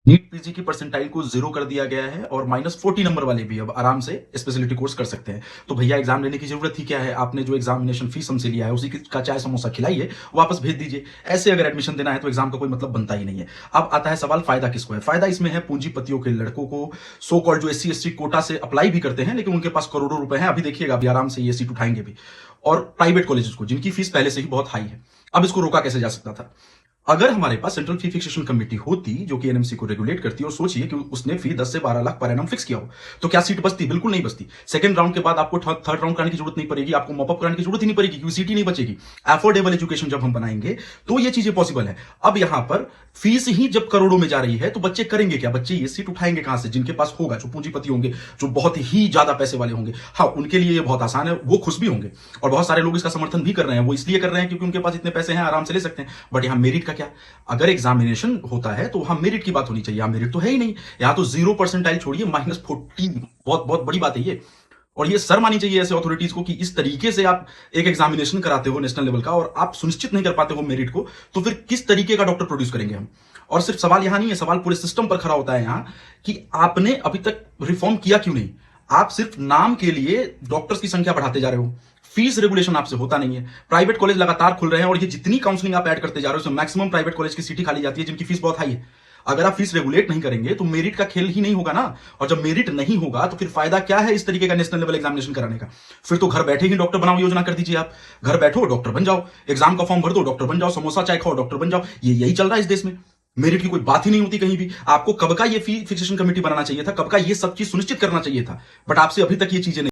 NEET PG की percentile को 0 कर दिया गया है और -40 नंबर वाले भी अब आराम से स्पेशलिटी कोर्स कर सकते हैं। तो भैया एग्जाम लेने की जरूरत ही क्या है? आपने जो एग्जामिनेशन फीस हमसे लिया है उसी का चाय समोसा खिलाइए, वापस भेज दीजिए। ऐसे अगर एडमिशन देना है तो एग्जाम का कोई मतलब बनता ही नहीं है। अब आता है सवाल, फायदा किसको है? फायदा इसमें है पूंजीपतियों के लड़कों को, सो कॉल्ड जो SC ST कोटा से अप्लाई भी करते हैं लेकिन उनके पास करोड़ों रुपए हैं। अभी देखिएगा, अभी आराम से ये सीट उठाएंगे भी। और प्राइवेट कॉलेजेस को, जिनकी फीस पहले से ही बहुत हाई है। अब इसको रोका कैसे जा सकता था? अगर हमारे पास सेंट्रल फी फिक्सेशन कमेटी होती जो कि एनएमसी को रेगुलेट करती, और सोचिए कि उसने फी 10 से 12 लाख पर एनम फिक्स किया हो, तो क्या सीट बचती? बिल्कुल नहीं बचती। सेकंड राउंड के बाद आपको थर्ड राउंड कराने की जरूरत नहीं पड़ेगी, आपको मॉपअप कराने की जरूरत ही नहीं पड़ेगी, क्योंकि सीट ही नहीं बचेगी। अफोर्डेबल एजुकेशन जब हम बनाएंगे तो ये चीजें पॉसिबल है। अब यहां पर फीस ही जब करोड़ों में जा रही है तो बच्चे करेंगे क्या? बच्चे ये सीट उठाएंगे कहां से? जिनके पास होगा, जो पूंजीपति होंगे, जो बहुत ही ज्यादा पैसे वाले होंगे। हाँ, उनके लिए ये बहुत आसान है, वो खुश भी होंगे और बहुत सारे लोग इसका समर्थन भी कर रहे हैं। वो इसलिए कर रहे हैं क्योंकि उनके पास इतने पैसे हैं, आराम से ले सकते हैं। बट यहां मेरिट का क्या? अगर एग्जामिनेशन होता है तो वहां मेरिट की बात होनी चाहिए। यहां मेरिट तो है ही नहीं। यहां तो 0 परसेंटाइल छोड़िए, -14, बहुत बहुत बड़ी बात है ये। और ये शर्म आनी चाहिए ऐसे अथॉरिटीज को कि इस तरीके से आप एक एग्जामिनेशन कराते हो नेशनल लेवल का और आप सुनिश्चित नहीं कर पाते हो मेरिट को, तो फिर किस तरीके का डॉक्टर प्रोड्यूस करेंगे हम? और सिर्फ सवाल यहां नहीं है, सवाल पूरे सिस्टम पर खड़ा होता है यहां कि आपने अभी तक रिफॉर्म किया क्यों नहीं? आप सिर्फ नाम के लिए डॉक्टर्स की संख्या बढ़ाते जा रहे हो। फीस रेगुलेशन आपसे होता नहीं है। प्राइवेट कॉलेज लगातार खुल रहे हैं और ये जितनी काउंसलिंग आप ऐड करते जा रहे हो, मैक्सिमम प्राइवेट कॉलेज की सीटें खाली जाती है जिनकी फीस बहुत हाई है। अगर आप फीस रेगुलेट नहीं करेंगे तो मेरिट का खेल ही नहीं होगा ना। और जब मेरिट नहीं होगा तो फिर फायदा क्या है इस तरीके का नेशनल लेवल एग्जामिनेशन कराने का? फिर तो घर बैठे ही डॉक्टर बनाओ योजना कर दीजिए। आप घर बैठो, डॉक्टर बन जाओ, एग्जाम का फॉर्म भर दो, डॉक्टर बन जाओ, समोसा चाय खाओ, डॉक्टर बन जाओ। ये यही चल रहा है इस देश में। मेरिट की कोई बात ही नहीं होती कहीं भी। आपको कब का ये फी फिक्सेशन कमेटी बनाना चाहिए था, कब का ये सब चीज सुनिश्चित करना चाहिए था, बट आपसे अभी तक ये चीजें नहीं